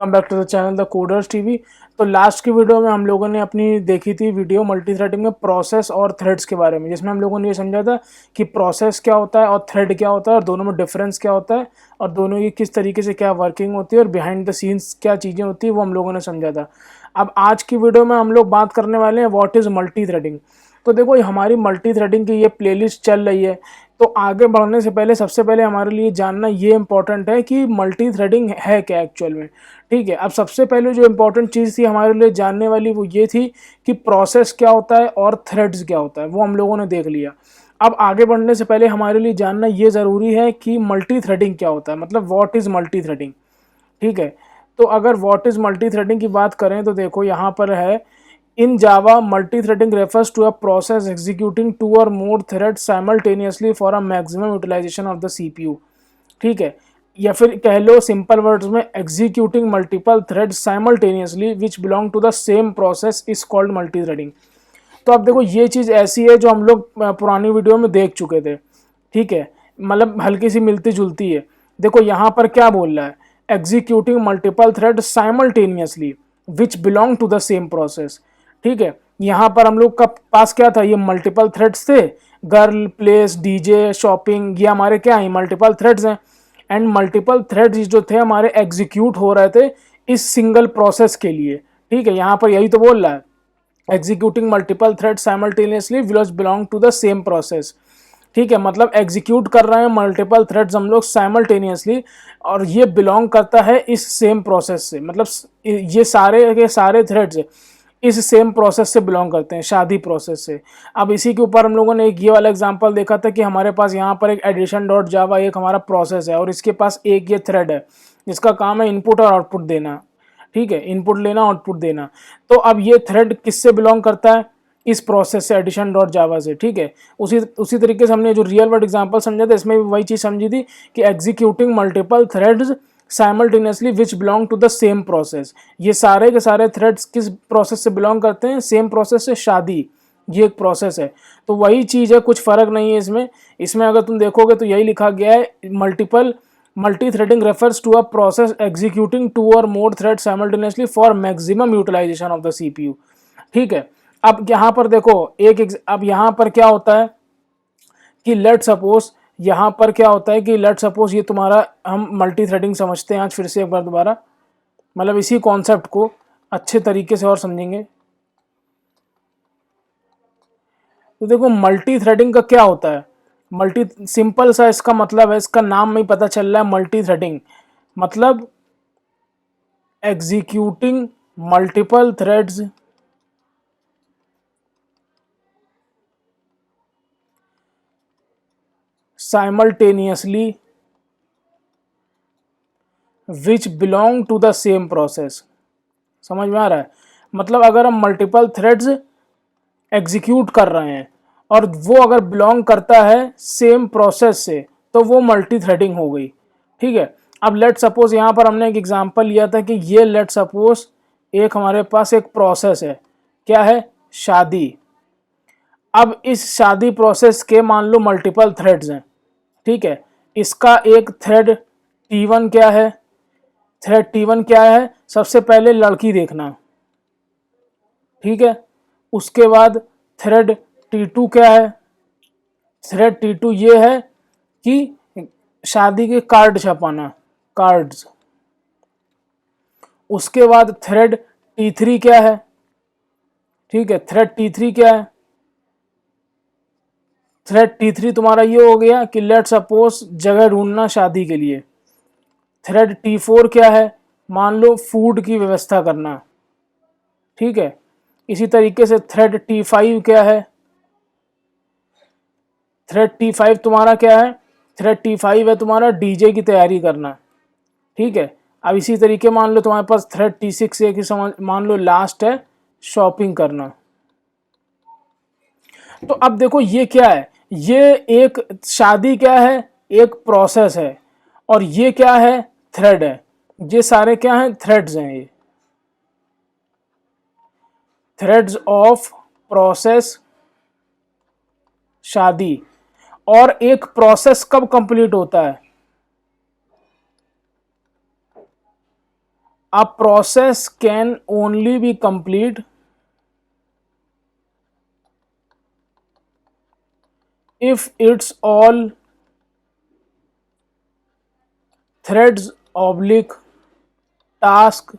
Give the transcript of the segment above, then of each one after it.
Welcome back to the channel the coders TV. तो last की video में हम लोगों ने अपनी देखी थी वीडियो मल्टी थ्रेडिंग में प्रोसेस और थ्रेड्स के बारे में, जिसमें हम लोगों ने ये समझा था कि प्रोसेस क्या होता है और थ्रेड क्या होता है और दोनों में डिफरेंस क्या होता है और दोनों की किस तरीके से क्या वर्किंग होती है और बिहाइंड द सीन्स क्या चीज़ें होती है वो हम लोगों ने समझा था। अब आज की वीडियो में हम लोग बात करने वाले हैं व्हाट इज़ मल्टी थ्रेडिंग। तो देखो ये हमारी मल्टी थ्रेडिंग की ये प्लेलिस्ट चल रही है। तो आगे बढ़ने से पहले सबसे पहले हमारे लिए जानना ये इम्पोर्टेंट है कि मल्टी थ्रेडिंग है क्या एक्चुअल में। ठीक है, अब सबसे पहले जो इम्पोर्टेंट चीज़ थी हमारे लिए जानने वाली वो ये थी कि प्रोसेस क्या होता है और थ्रेड्स क्या होता है, वो हम लोगों ने देख लिया। अब आगे बढ़ने से पहले हमारे लिए जानना ये ज़रूरी है कि मल्टी थ्रेडिंग क्या होता है, मतलब व्हाट इज़ मल्टी थ्रेडिंग। ठीक है, तो अगर व्हाट इज़ मल्टी थ्रेडिंग की बात करें तो देखो यहाँ पर है, in Java multi threading refers to a process executing two or more threads simultaneously for a maximum utilization of the CPU. ठीक है, या फिर कह लो सिंपल वर्ड्स में executing multiple thread simultaneously which belong to the same process is called multi threading. तो अब देखो ये चीज़ ऐसी है जो हम लोग पुरानी वीडियो में देख चुके थे। ठीक है, मतलब हल्की सी मिलती जुलती है। देखो यहाँ पर क्या बोल रहा है, executing multiple thread simultaneously which belong to the same process. ठीक है, यहाँ पर हम लोग का पास क्या था, ये मल्टीपल थ्रेड्स थे। गर्ल, प्लेस, डीजे, शॉपिंग, ये हमारे क्या है, मल्टीपल थ्रेड्स हैं। एंड मल्टीपल थ्रेड्स जो थे हमारे एग्जीक्यूट हो रहे थे इस सिंगल प्रोसेस के लिए। ठीक है, यहाँ पर यही तो बोल रहा है, executing multiple thread simultaneously which belong to the same process. ठीक है, मतलब एग्जीक्यूट कर रहे हैं मल्टीपल थ्रेड्स हम लोग साइमल्टेनियसली और ये बिलोंग करता है इस सेम प्रोसेस से, मतलब ये सारे के सारे थ्रेड्स इस सेम प्रोसेस से बिलोंग करते हैं, शादी प्रोसेस से। अब इसी के ऊपर हम लोगों ने एक ये वाला एग्जांपल देखा था कि हमारे पास यहाँ पर एक एडिशन डॉट जावा एक हमारा प्रोसेस है और इसके पास एक ये थ्रेड है जिसका काम है इनपुट और आउटपुट देना। ठीक है, इनपुट लेना आउटपुट देना। तो अब ये थ्रेड किससे बिलोंग करता है, इस प्रोसेस से, एडिशन डॉट जावा से। ठीक है, उसी उसी तरीके से हमने जो रियल वर्ल्ड एग्जांपल समझा था इसमें भी वही चीज़ समझी थी कि executing multiple threads simultaneously which belong to the same process. ये सारे के सारे थ्रेड्स किस प्रोसेस से बिलोंग करते हैं, सेम प्रोसेस से, शादी। ये एक प्रोसेस है, तो वही चीज़ है, कुछ फर्क नहीं है इसमें। इसमें अगर तुम देखोगे तो यही लिखा गया है, multiple multi threading refers to a process executing two or more thread simultaneously for maximum utilization of the CPU. ठीक है, अब यहाँ पर देखो अब यहाँ पर क्या होता है कि लेट सपोज, यहाँ पर क्या होता है कि लेट सपोज ये तुम्हारा, हम मल्टी थ्रेडिंग समझते हैं आज फिर से एक बार दोबारा, मतलब इसी कॉन्सेप्ट को अच्छे तरीके से और समझेंगे। तो देखो मल्टी थ्रेडिंग का क्या होता है, मल्टी सिंपल सा इसका मतलब है, इसका नाम में ही पता चल रहा है, मल्टी थ्रेडिंग मतलब executing multiple threads simultaneously which belong to the same process. समझ में आ रहा है, मतलब अगर हम मल्टीपल थ्रेड्स एग्जीक्यूट कर रहे हैं और वो अगर बिलोंग करता है सेम प्रोसेस से तो वो मल्टी थ्रेडिंग हो गई। ठीक है, अब लेट सपोज यहाँ पर हमने एक एग्जांपल लिया था कि ये लेट सपोज एक हमारे पास एक प्रोसेस है, क्या है, शादी। अब इस शादी प्रोसेस के मान लो मल्टीपल थ्रेड्स हैं। ठीक है, इसका एक थ्रेड T1 क्या है, थ्रेड T1 क्या है, सबसे पहले लड़की देखना। ठीक है, उसके बाद थ्रेड T2 क्या है, थ्रेड T2 ये है कि शादी के कार्ड छपाना, कार्ड्स। उसके बाद थ्रेड T3 क्या है, ठीक है, थ्रेड T3 क्या है, थ्रेड T3 तुम्हारा ये हो गया कि लेट सपोज जगह ढूंढना शादी के लिए। थ्रेड T4 क्या है, मान लो फूड की व्यवस्था करना। ठीक है, इसी तरीके से थ्रेड T5 क्या है, थ्रेड T5 तुम्हारा क्या है, थ्रेड T5 है तुम्हारा डीजे की तैयारी करना। ठीक है, अब इसी तरीके मान लो तुम्हारे पास थ्रेड T6 है कि समझ मान लो लास्ट है शॉपिंग करना। तो अब देखो ये क्या है, ये एक शादी क्या है, एक प्रोसेस है, और ये क्या है, थ्रेड है। ये सारे क्या हैं, थ्रेड्स हैं, ये थ्रेड्स ऑफ प्रोसेस शादी। और एक प्रोसेस कब कंप्लीट होता है, A process can only be complete if its all threads oblique task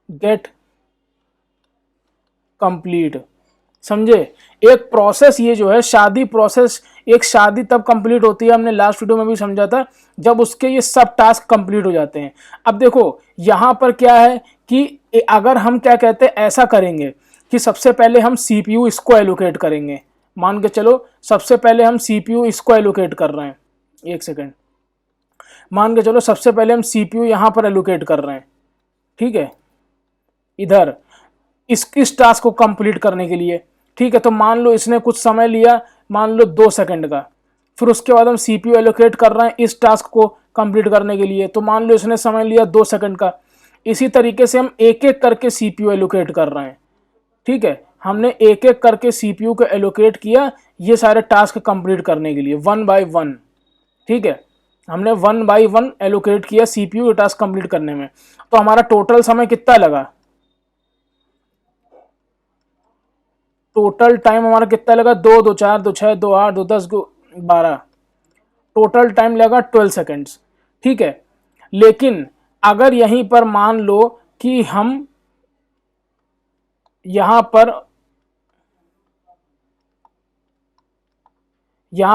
get complete। समझे? एक प्रोसेस, ये जो है शादी प्रोसेस, एक शादी तब कंप्लीट होती है, हमने लास्ट वीडियो में भी समझा था, जब उसके ये सब टास्क कंप्लीट हो जाते हैं। अब देखो यहां पर क्या है कि अगर हम क्या कहते हैं, ऐसा करेंगे कि सबसे पहले हम सीपीयू इसको एलोकेट करेंगे। मान के चलो सबसे पहले हम सीपीयू इसको एलोकेट कर रहे हैं, एक सेकेंड, मान के चलो सबसे पहले हम सीपीयू यहां पर एलोकेट कर रहे हैं, ठीक है, इधर इस टास्क को कंप्लीट करने के लिए, ठीक है। तो मान लो इसने कुछ समय लिया, मान लो 2 सेकंड का, फिर उसके बाद हम सीपीयू एलोकेट कर रहे हैं इस टास्क को कंप्लीट करने के लिए, तो मान लो इसने समय लिया 2 सेकंड का। इसी तरीके से हम एक एक करके सीपीयू एलोकेट कर रहे हैं, ठीक है। हमने एक एक करके सीपीयू को एलोकेट किया ये सारे टास्क कंप्लीट करने के लिए, 1 बाय 1, ठीक है। हमने 1 बाय 1 एलोकेट किया सीपीयू टास्क कंप्लीट करने में। तो हमारा टोटल समय कितना लगा, टोटल टाइम हमारा कितना लगा, 2 2 4 2 6 2 8 2 10 12, टोटल टाइम लगा 12 सेकेंड्स, ठीक है। लेकिन अगर यहीं पर मान लो कि हम यहां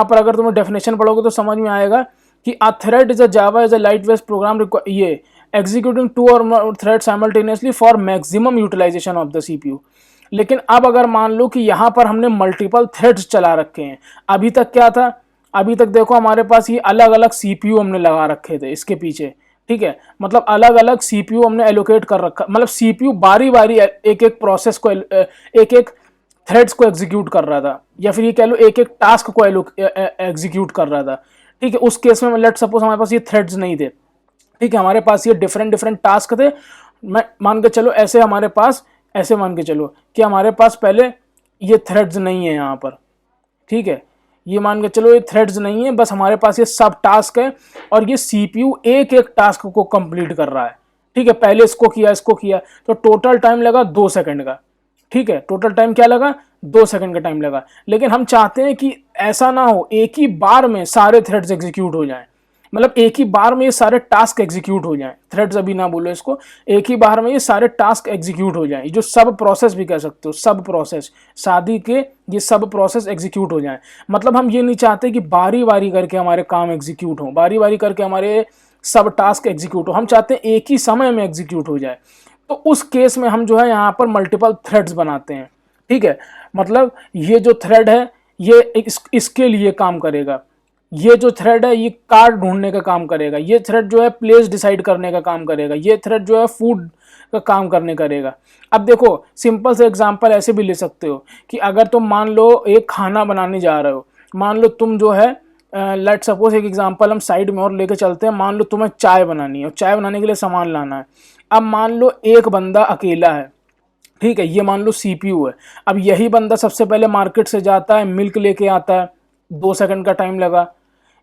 पर अगर तुम्हें डेफिनेशन पढ़ोगे तो समझ में आएगा कि a thread is a Java is a light weight program, ये executing 2 or more thread simultaneously for maximum utilization of the CPU. लेकिन अब अगर मान लो कि यहां पर हमने मल्टीपल थ्रेड्स चला रखे हैं, अभी तक क्या था, अभी तक देखो हमारे पास ये अलग अलग सीपीयू हमने लगा रखे थे इसके पीछे, ठीक है। मतलब अलग अलग सीपीयू हमने एलोकेट कर रखा, मतलब सीपीयू बारी बारी एक एक प्रोसेस को एक एक थ्रेड्स को एग्जीक्यूट कर रहा था, या फिर ये कह लो एक एक टास्क को एग्जीक्यूट कर रहा था, ठीक है। उस केस में लेट सपोज हमारे पास ये थ्रेड्स नहीं थे, ठीक है, हमारे पास ये डिफरेंट डिफरेंट टास्क थे। मैं मान के चलो ऐसे हमारे पास, ऐसे मान के चलो कि हमारे पास पहले ये थ्रेड्स नहीं है यहाँ पर, ठीक है, ये मान के चलो ये थ्रेड्स नहीं है, बस हमारे पास ये सब टास्क है और ये सीपीयू एक एक टास्क को कंप्लीट कर रहा है, ठीक है। पहले इसको किया, तो टोटल टाइम लगा 2 सेकंड का, ठीक है। टोटल टाइम क्या लगा, 2 सेकंड का टाइम लगा। लेकिन हम चाहते हैं कि ऐसा ना हो, एक ही बार में सारे थ्रेड्स एग्जीक्यूट हो जाएं, मतलब एक ही बार में ये सारे टास्क एग्जीक्यूट हो जाएं, थ्रेड्स अभी ना बोलो इसको, एक ही बार में ये सारे टास्क एग्जीक्यूट हो जाएं, जो सब प्रोसेस भी कह सकते हो, सब प्रोसेस शादी के ये सब प्रोसेस एग्जीक्यूट हो जाएं। मतलब हम ये नहीं चाहते कि बारी बारी करके हमारे काम एग्जीक्यूट हो, बारी बारी करके हमारे सब टास्क एग्जीक्यूट हो, हम चाहते हैं एक ही समय में एग्जीक्यूट हो जाए। तो उस केस में हम जो है यहाँ पर मल्टीपल थ्रेड्स बनाते हैं, ठीक है। मतलब ये जो थ्रेड है ये इसके लिए काम करेगा, ये जो थ्रेड है ये कार्ड ढूंढने का काम करेगा, ये थ्रेड जो है प्लेस डिसाइड करने का काम करेगा, ये थ्रेड जो है फूड का काम करने करेगा। अब देखो सिंपल से एग्जांपल ऐसे भी ले सकते हो कि अगर तुम मान लो एक खाना बनाने जा रहे हो, मान लो तुम जो है लेट सपोज एक एग्जांपल हम साइड में और लेके चलते हैं, मान लो तुम्हें चाय बनानी है और चाय बनाने के लिए सामान लाना है। अब मान लो एक बंदा अकेला है, ठीक है, ये मान लो सीपीयू है। अब यही बंदा सबसे पहले मार्केट से जाता है, मिल्क लेके आता है, 2 सेकंड का टाइम लगा।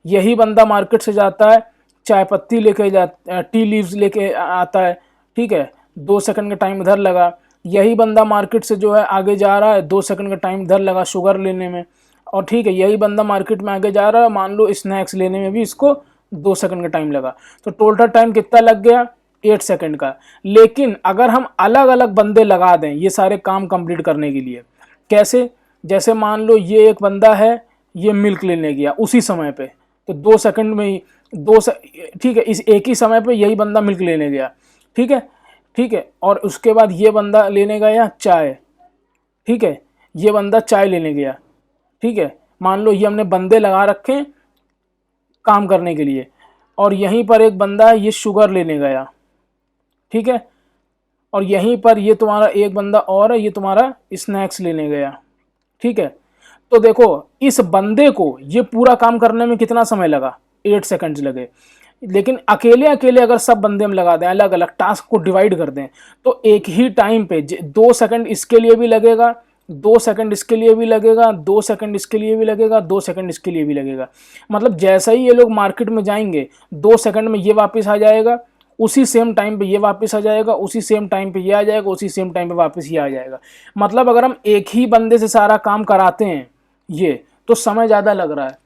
यही बंदा मार्केट से जाता है, चाय पत्ती लेके जाता, टी लीव्स लेके आता है, ठीक है, 2 सेकंड का टाइम इधर लगा। यही बंदा मार्केट से जो है आगे जा रहा है, 2 सेकंड का टाइम इधर लगा शुगर लेने में, और ठीक है यही बंदा मार्केट में आगे जा रहा है, मान लो स्नैक्स लेने में भी इसको 2 सेकंड का टाइम लगा। तो टोटल टाइम कितना लग गया, 8 सेकंड का। लेकिन अगर हम अलग अलग बंदे लगा दें ये सारे काम कंप्लीट करने के लिए, कैसे, जैसे मान लो ये एक बंदा है, ये मिल्क लेने गया उसी समय पे, तो 2 सेकंड में ही ठीक है, इस एक ही समय पे यही बंदा मिल्क लेने गया, ठीक है, ठीक है। और उसके बाद ये बंदा लेने गया चाय, ठीक है, ये बंदा चाय लेने गया, ठीक है। मान लो ये हमने बंदे लगा रखे हैं काम करने के लिए, और यहीं पर एक बंदा है ये शुगर लेने गया, ठीक है, और यहीं पर ये तुम्हारा एक बंदा और है, ये तुम्हारा स्नैक्स लेने गया, ठीक है। तो देखो इस बंदे को ये पूरा काम करने में कितना समय लगा, 8 सेकंड्स लगे। लेकिन अकेले अकेले अगर सब बंदे हम लगा दें, अलग अलग टास्क को डिवाइड कर दें, तो एक ही टाइम पे 2 सेकंड इसके लिए भी लगेगा, 2 सेकंड इसके लिए भी लगेगा, 2 सेकंड इसके लिए भी लगेगा, 2 सेकंड इसके लिए भी लगेगा। मतलब जैसा ही ये लोग मार्केट में जाएंगे 2 सेकंड में ये वापस आ जाएगा, उसी सेम टाइम पे ये वापस आ जाएगा, उसी सेम टाइम पे ये आ जाएगा, उसी सेम टाइम पे वापस ये आ जाएगा। मतलब अगर हम एक ही बंदे से सारा काम कराते हैं ये, तो समय ज़्यादा लग रहा है।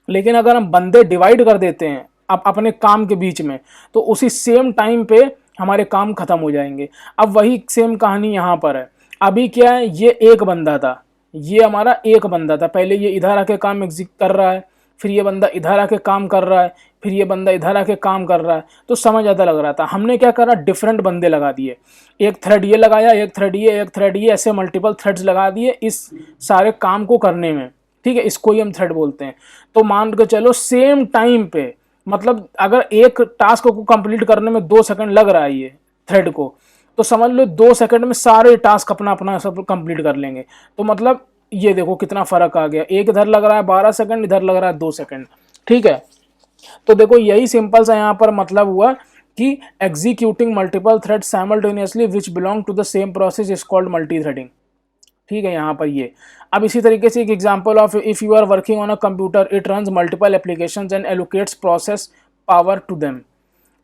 लेकिन अगर हम बंदे डिवाइड कर देते हैं अपने काम के बीच में, तो उसी सेम टाइम पे हमारे काम खत्म हो जाएंगे। अब वही सेम कहानी यहाँ पर है। अभी क्या है, ये एक बंदा था, ये हमारा एक बंदा था, पहले ये इधर आके काम एग्जीक्यूट कर रहा है, फिर ये बंदा इधर आके काम कर रहा है, फिर ये बंदा इधर आके काम कर रहा है, तो समय ज़्यादा लग रहा था। हमने क्या करा, डिफरेंट बंदे लगा दिए, एक थ्रेड ये लगाया, एक थ्रेड ये, एक थ्रेड ये, ऐसे मल्टीपल थ्रेड्स लगा दिए इस सारे काम को करने में। ठीक है, इसको ही हम थ्रेड बोलते हैं। तो मान के चलो सेम टाइम पे, मतलब अगर एक टास्क को कंप्लीट करने में 2 सेकंड लग रहा है ये थ्रेड को, तो समझ लो 2 सेकंड में सारे टास्क अपना अपना सब कंप्लीट कर लेंगे। तो मतलब ये देखो कितना फर्क आ गया, एक इधर लग रहा है 12 सेकंड, इधर लग रहा है 2 सेकंड। ठीक है, तो देखो यही सिंपल सा यहाँ पर मतलब हुआ कि executing multiple thread simultaneously which belong to the same process is called multi threading. ठीक है, यहाँ पर ये। अब इसी तरीके से एक example of if you are working on a computer, it runs multiple applications and allocates process power to them.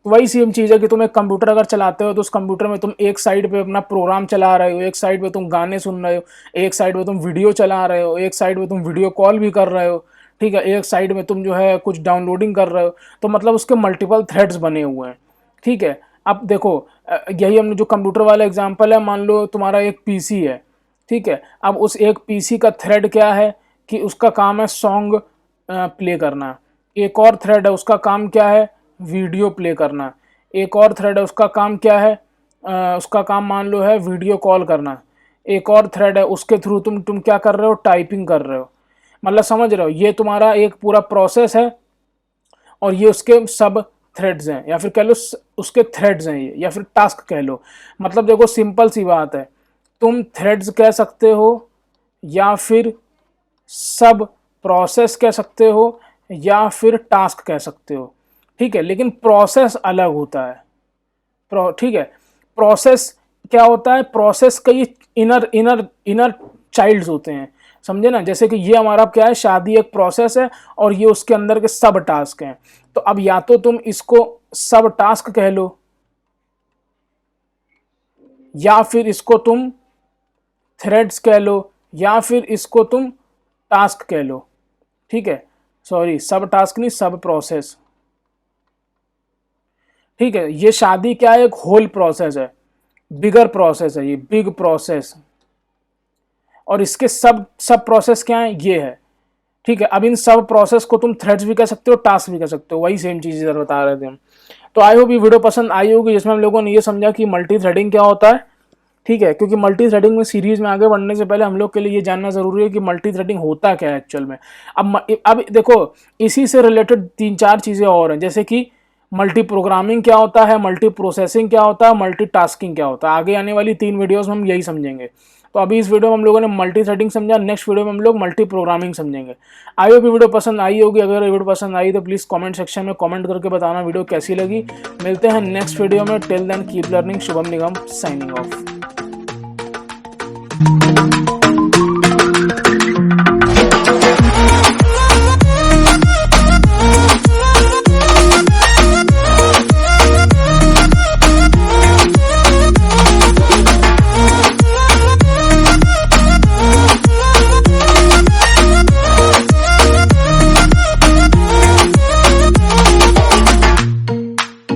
वही सेम चीज़ है कि तुम एक कंप्यूटर अगर चलाते हो, तो उस कंप्यूटर में तुम एक साइड पे अपना प्रोग्राम चला रहे हो, एक साइड पे तुम गाने सुन रहे हो, एक साइड पे तुम वीडियो चला रहे हो, एक साइड पे तुम वीडियो कॉल भी कर रहे हो। ठीक है, एक साइड में तुम जो है कुछ डाउनलोडिंग कर रहे हो, तो मतलब उसके मल्टीपल थ्रेड्स बने हुए हैं। ठीक है, अब देखो यही हमने जो कंप्यूटर वाला एग्जाम्पल है, मान लो तुम्हारा एक पीसी है। ठीक है, अब उस एक पीसी का थ्रेड क्या है कि उसका काम है सॉन्ग प्ले करना, एक और थ्रेड है उसका काम क्या है, वीडियो प्ले करना, एक और थ्रेड है उसका काम क्या है, उसका काम मान लो है वीडियो कॉल करना, एक और थ्रेड है उसके थ्रू तुम क्या कर रहे हो, टाइपिंग कर रहे हो। मतलब समझ रहे हो, ये तुम्हारा एक पूरा प्रोसेस है और ये उसके सब थ्रेड्स हैं, या फिर कह लो उसके थ्रेड्स हैं ये, या फिर टास्क कह लो। मतलब देखो सिंपल सी बात है, तुम थ्रेड्स कह सकते हो, या फिर सब प्रोसेस कह सकते हो, या फिर टास्क कह सकते हो। ठीक है, लेकिन प्रोसेस अलग होता है। ठीक है, प्रोसेस क्या होता है, प्रोसेस का ये इनर इनर इनर चाइल्ड्स होते हैं, समझे ना। जैसे कि ये हमारा क्या है, शादी एक प्रोसेस है और ये उसके अंदर के सब टास्क हैं। तो अब या तो तुम इसको सब टास्क कह लो, या फिर इसको तुम थ्रेड्स कह लो, या फिर इसको तुम टास्क कह लो। ठीक है, सॉरी सब टास्क नहीं, सब प्रोसेस। ठीक है, ये शादी क्या है, एक होल प्रोसेस है, बिगर प्रोसेस है, ये बिग प्रोसेस। और इसके सब सब प्रोसेस क्या है, ये है। ठीक है, अब इन सब प्रोसेस को तुम थ्रेड्स भी कह सकते हो, टास्क भी कह सकते हो, वही सेम चीज़ इधर बता रहे थे हम। तो आई होप ये वीडियो पसंद आई होगी, जिसमें हम लोगों ने ये समझा कि मल्टी थ्रेडिंग क्या होता है। ठीक है, क्योंकि मल्टी थ्रेडिंग में सीरीज में आगे बढ़ने से पहले हम लोग के लिए ये जानना जरूरी है कि मल्टी थ्रेडिंग होता क्या है एक्चुअल में। अब देखो इसी से रिलेटेड 3-4 चीज़ें और हैं, जैसे कि मल्टी प्रोग्रामिंग क्या होता है, मल्टी प्रोसेसिंग क्या होता है, मल्टी टास्किंग क्या होता है। आगे आने वाली 3 वीडियोस में हम यही समझेंगे। तो अभी इस वीडियो में हम लोगों ने मल्टी थ्रेडिंग समझा, नेक्स्ट वीडियो में हम लोग मल्टी प्रोग्रामिंग समझेंगे। आई होप वीडियो पसंद आई होगी। अगर वीडियो पसंद आई तो प्लीज़ कमेंट सेक्शन में कमेंट करके बताना वीडियो कैसी लगी। मिलते हैं नेक्स्ट वीडियो में। Till then keep learning. Shubham Nigam signing of.